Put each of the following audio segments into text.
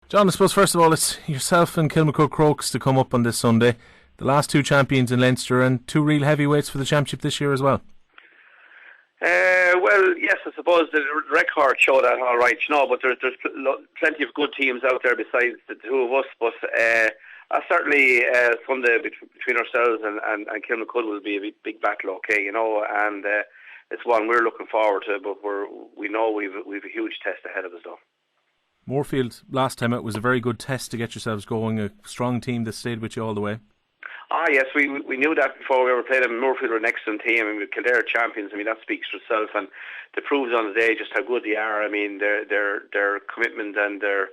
John, I suppose first of all it's yourself and Kilmacud Crokes to come up on this Sunday. The last two champions in Leinster and two real heavyweights for the championship this year as well. Well, yes, I suppose the record show that all right, but there's plenty of good teams out there besides the two of us. But certainly Sunday between ourselves and Kilmacud will be a big battle, okay, and it's one we're looking forward to. But we know we've a huge test ahead of us, though. Moorfield last time out was a very good test to get yourselves going. A strong team that stayed with you all the way. Yes, we knew that before we ever played them. Moorfield were an excellent team. I mean, Kildare champions. I mean, that speaks for itself, and it proves on the day just how good they are. I mean, their commitment and their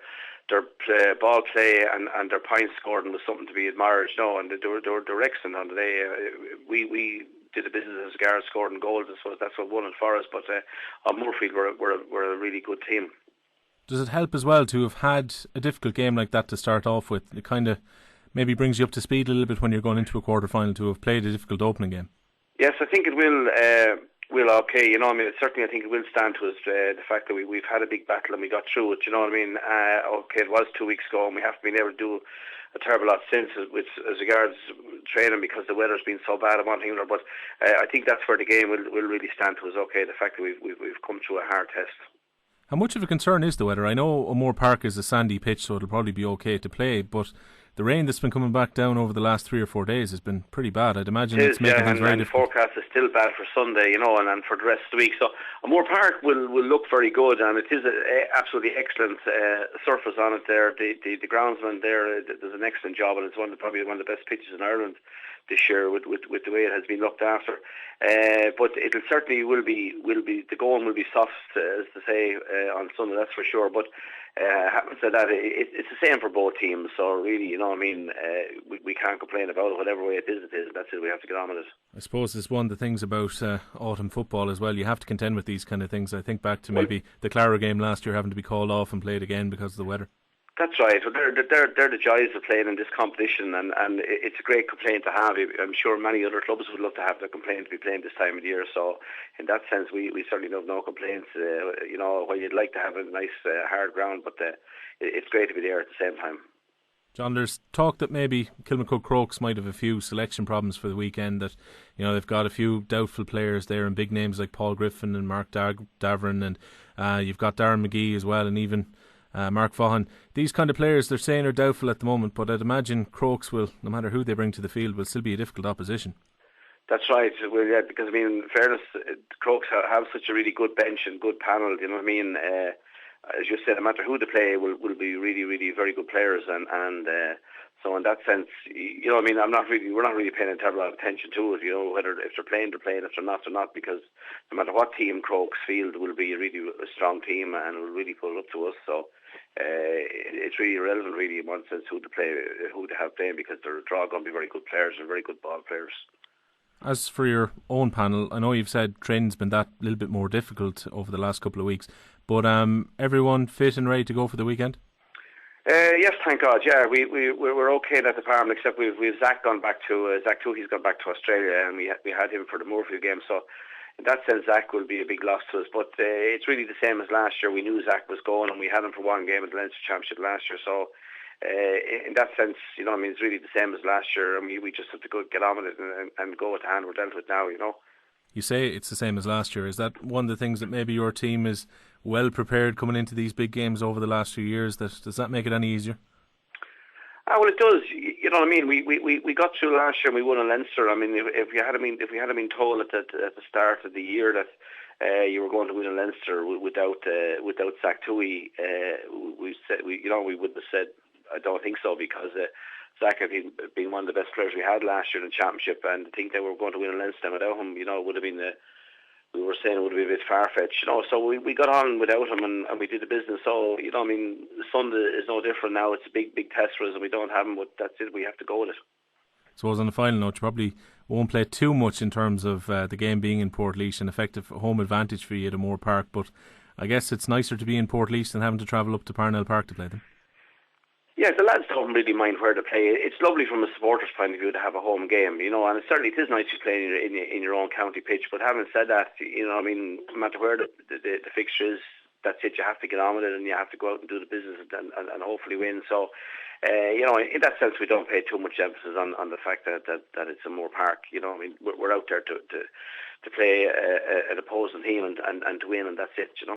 ball play and their point scoring was something to be admired. And they were excellent on the day. We did the business as regards scoring goals. I suppose that's what won it for us. But Moorfield were a really good team. Does it help as well to have had a difficult game like that to start off with? It kind of maybe brings you up to speed a little bit when you're going into a quarter final to have played a difficult opening game. Yes, I think it will. Okay, I mean, certainly I think it will stand to us. The fact that we've had a big battle and we got through it. You know what I mean? Okay, it was 2 weeks ago, and we haven't been able to do a terrible lot since, as regards training, because the weather's been so bad and one thing or another. But I think that's where the game will really stand to us. Okay, the fact that we've come through a hard test. How much of a concern is the weather? I know O'Moore Park is a sandy pitch, so it'll probably be okay to play, but the rain that's been coming back down over the last 3 or 4 days has been pretty bad. I'd imagine it's making things very difficult. The forecast is still bad for Sunday, and for the rest of the week. So O'Moore Park will look very good, and it is an absolutely excellent surface on it there. The groundsman there does an excellent job, and it's probably one of the best pitches in Ireland this year with the way it has been looked after. But it certainly will be the going will be soft, as to say, on Sunday, that's for sure. But having said that, it's the same for both teams. So really, we can't complain about it. Whatever way it is. That's it. We have to get on with it. I suppose it's one of the things about autumn football as well. You have to contend with these kind of things. I think back to maybe the Clara game last year having to be called off and played again because of the weather. That's right. Well, they're the joys of playing in this competition, and it's a great complaint to have. I'm sure many other clubs would love to have their complaint to be playing this time of the year. So, in that sense, we certainly have no complaints. Where you'd like to have a nice hard ground, but it's great to be there at the same time. John, there's talk that maybe Kilmacud Crokes might have a few selection problems for the weekend. That they've got a few doubtful players there, and big names like Paul Griffin and Mark Davern, and you've got Darren McGee as well, and even Mark Vaughan. These kind of players they're saying are doubtful at the moment, but I'd imagine Crokes will, no matter who they bring to the field, will still be a difficult opposition. That's right. Well, yeah, because I mean, in fairness, Crokes have such a really good bench and good panel. You know what I mean? As you said, no matter who they play, will be really, really very good players, and so in that sense, I mean, we're not really paying a terrible lot of attention to it. Whether if they're playing, if they're not, because no matter what team Crokes field will be a really a strong team and will really pull up to us. So it's really irrelevant, really, in one sense, who they have playing, because they're all going to be very good players and very good ball players. As for your own panel, I know you've said training's been that little bit more difficult over the last couple of weeks, but everyone fit and ready to go for the weekend? Yes, thank God. Yeah, we're okay in that department, except we've Zach gone back to Zach too. He's gone back to Australia, and we had him for the Moorfield game. So in that sense, Zach will be a big loss to us. But it's really the same as last year. We knew Zach was going, and we had him for one game at the Leinster Championship last year. So in that sense, it's really the same as last year, and we just have to get on with it and go with the hand we're dealt with now. You say it's the same as last year. Is that one of the things that maybe your team is well prepared coming into these big games over the last few years? Does that make it any easier? Well, it does. You know what I mean? We got through last year and we won in Leinster. I mean, if we had been told at the start of the year that you were going to win in Leinster without Zach Toohey, we would have said I don't think so, because Zach had been one of the best players we had last year in the championship, and to think they were going to win in Leinster without him, would have been we were saying it would be a bit far-fetched, So we got on without him, and we did the business. So Sunday is no different now. It's a big test for us, and we don't have him, but that's it. We have to go with it. I suppose on the final note, you probably won't play too much in terms of the game being in Portlaoise, an effective home advantage for you at O'Moore Park, but I guess it's nicer to be in Portlaoise than having to travel up to Parnell Park to play them. Yeah, the lads don't really mind where to play. It's lovely from a supporter's point of view to have a home game, and it is nice to play in your own county pitch. But having said that, no matter where the fixture is, that's it. You have to get on with it, and you have to go out and do the business and hopefully win. So, in that sense, we don't pay too much emphasis on the fact that it's a Moore Park. I mean, we're out there to play an opposing team and to win, and that's it.